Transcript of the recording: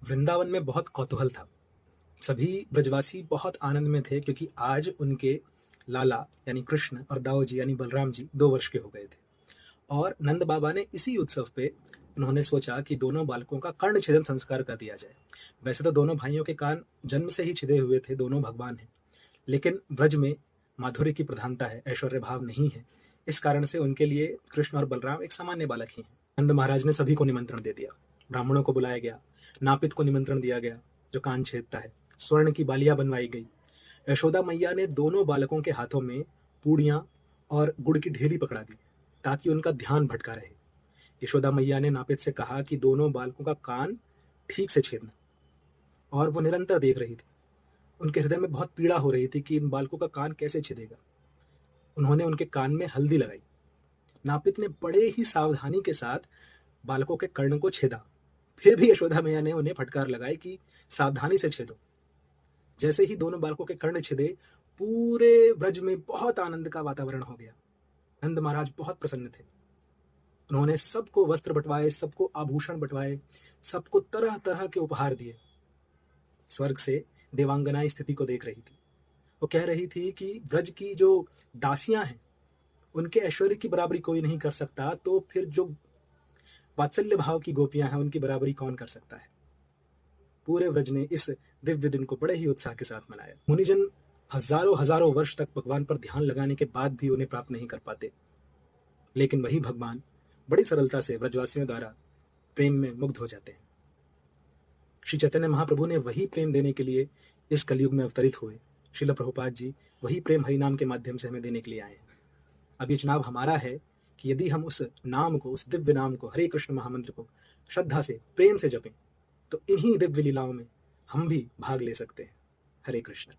वृंदावन में बहुत कौतूहल था। सभी ब्रजवासी बहुत आनंद में थे क्योंकि आज उनके लाला यानी कृष्ण और दाऊ जी यानी बलराम जी 2 वर्ष के हो गए थे। और नंद बाबा ने इसी उत्सव पे उन्होंने सोचा कि दोनों बालकों का कर्ण छेदन संस्कार कर दिया जाए। वैसे तो दोनों भाइयों के कान जन्म से ही छिदे हुए थे, दोनों भगवान हैं, लेकिन ब्रज में माधुर्य की प्रधानता है, ऐश्वर्य भाव नहीं है। इस कारण से उनके लिए कृष्ण और बलराम एक सामान्य बालक ही हैं। नंद महाराज ने सभी को निमंत्रण दे दिया। ब्राह्मणों को बुलाया गया, नापित को निमंत्रण दिया गया जो कान छेदता है, स्वर्ण की बालियां बनवाई गई। यशोदा मैया ने दोनों बालकों के हाथों में पूड़ियां और गुड़ की ढेली पकड़ा दी ताकि उनका ध्यान भटका रहे। यशोदा मैया ने नापित से कहा कि दोनों बालकों का कान ठीक से छेदना, और वो निरंतर देख रही थी। उनके हृदय में बहुत पीड़ा हो रही थी कि इन बालकों का कान कैसे छिदेगा। उन्होंने उनके कान में हल्दी लगाई। नापित ने बड़े ही सावधानी के साथ बालकों के कर्ण को छेदा। फिर भी यशोदा मैया ने उन्हें फटकार लगाई कि सावधानी से छेदो। जैसे ही दोनों बालकों के कर्ण छिदे, पूरे ब्रज में बहुत आनंद का वातावरण हो गया। नंद महाराज बहुत प्रसन्न थे। उन्होंने सबको वस्त्र बंटवाए, सबको आभूषण बंटवाए, सबको तरह तरह के उपहार दिए। स्वर्ग से देवांगनाएं स्थिति को देख रही थी। वो कह रही थी कि ब्रज की जो दासियां हैं उनके ऐश्वर्य की बराबरी कोई नहीं कर सकता, तो फिर जो वात्सल्य भाव की गोपियां हैं उनकी बराबरी कौन कर सकता है। पूरे व्रज ने इस दिव्य दिन को बड़े ही उत्साह के साथ मनाया। मुनिजन हजारों हजारों वर्ष तक भगवान पर ध्यान लगाने के बाद भी उन्हें प्राप्त नहीं कर पाते, लेकिन वही भगवान बड़ी सरलता से व्रजवासियों द्वारा प्रेम में मुग्ध हो जाते हैं। श्री चैतन्य महाप्रभु ने वही प्रेम देने के लिए इस कलयुग में अवतरित हुए। श्रील प्रभुपाद जी वही प्रेम हरिनाम के माध्यम से हमें देने के लिए आए हैं। अब ये चुनाव हमारा है कि यदि हम उस नाम को, उस दिव्य नाम को, हरे कृष्ण महामंत्र को श्रद्धा से, प्रेम से जपें, तो इन्हीं दिव्य लीलाओं में हम भी भाग ले सकते हैं। हरे कृष्ण।